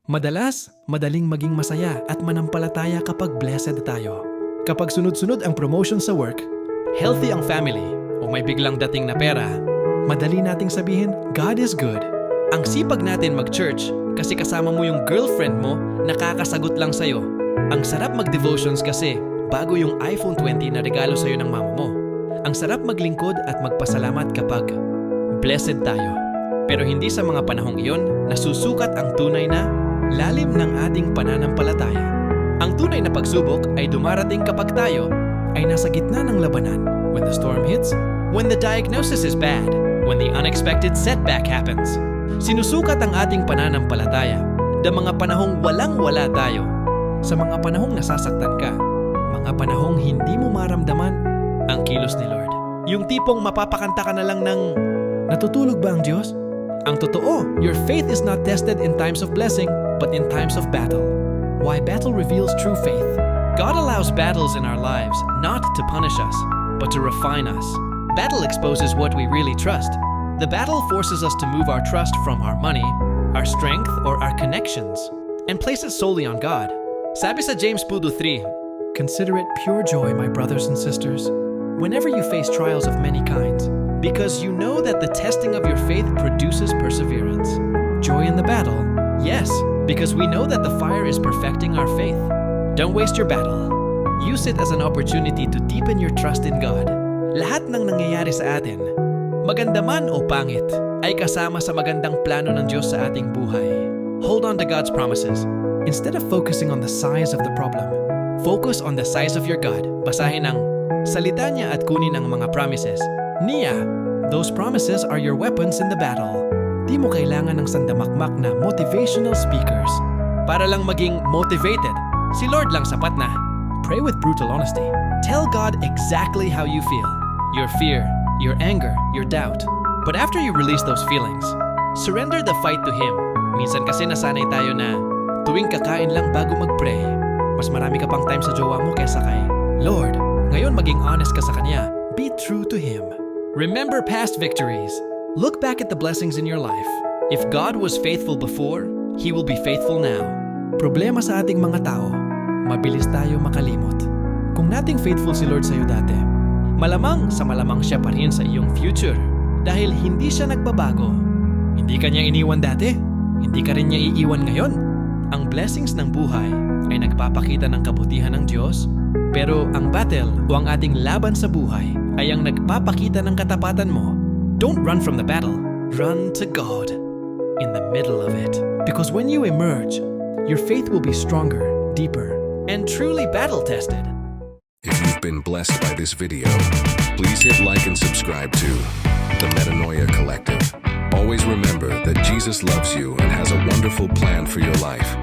Madalas, madaling maging masaya at manampalataya kapag blessed tayo. Kapag sunod-sunod ang promotion sa work, healthy ang family, o may biglang dating na pera, madali nating sabihin, God is good. Ang sipag natin mag-church kasi kasama mo yung girlfriend mo nakakasagot lang sa'yo. Ang sarap mag-devotions kasi bago yung iPhone 20 na regalo sa'yo ng mama mo. Ang sarap maglingkod at magpasalamat kapag blessed tayo. Pero hindi sa mga panahong iyon nasusukat ang tunay na lalim ng ating pananampalataya. Ang tunay na pagsubok ay dumarating kapag tayo ay nasa gitna ng labanan. When the storm hits, when the diagnosis is bad, when the unexpected setback happens. Sinusukat ang ating pananampalataya sa mga panahong walang-wala tayo. Sa mga panahong nasasaktan ka, mga panahong hindi mo maramdaman ang kilos ni Lord. Yung tipong mapapakanta ka na lang ng, natutulog ba ang Diyos? Ang totoo, your faith is not tested in times of blessing, but in times of battle. Why battle reveals true faith. God allows battles in our lives not to punish us, but to refine us. Battle exposes what we really trust. The battle forces us to move our trust from our money, our strength, or our connections, and place it solely on God. Sabi sa James 3, consider it pure joy, my brothers and sisters, whenever you face trials of many kinds, because you know that the testing of your faith produces perseverance. Joy in the battle? Yes, because we know that the fire is perfecting our faith. Don't waste your battle. Use it as an opportunity to deepen your trust in God. Lahat ng nangyayari sa atin, maganda man o pangit, ay kasama sa magandang plano ng Diyos sa ating buhay. Hold on to God's promises. Instead of focusing on the size of the problem, focus on the size of your God. Basahin ang salita niya at kunin ang mga promises niya. Those promises are your weapons in the battle. Di mo kailangan ng sandamakmak na motivational speakers. Para lang maging motivated, si Lord lang sapat na. Pray with brutal honesty. Tell God exactly how you feel. Your fear, your anger, your doubt. But after you release those feelings, surrender the fight to Him. Minsan kasi nasanay tayo na tuwing kakain lang bago mag-pray, mas marami ka pang time sa jowa mo kesa kay Lord. Ngayon maging honest ka sa Kanya. Be true to Him. Remember past victories. Look back at the blessings in your life. If God was faithful before, He will be faithful now. Problema sa ating mga tao, mabilis tayo makalimot. Kung nating faithful si Lord sa'yo dati, malamang siya pa rin sa iyong future. Dahil hindi siya nagbabago. Hindi ka niya iniwan dati, hindi ka rin niya iiwan ngayon. Ang blessings ng buhay ay nagpapakita ng kabutihan ng Diyos, pero ang battle o ang ating laban sa buhay ay ang nagpapakita ng katapatan mo. Don't run from the battle. Run to God in the middle of it. Because when you emerge, your faith will be stronger, deeper, and truly battle-tested. If you've been blessed by this video, please hit like and subscribe to The Metanoia Collective. Always remember that Jesus loves you and has a wonderful plan for your life.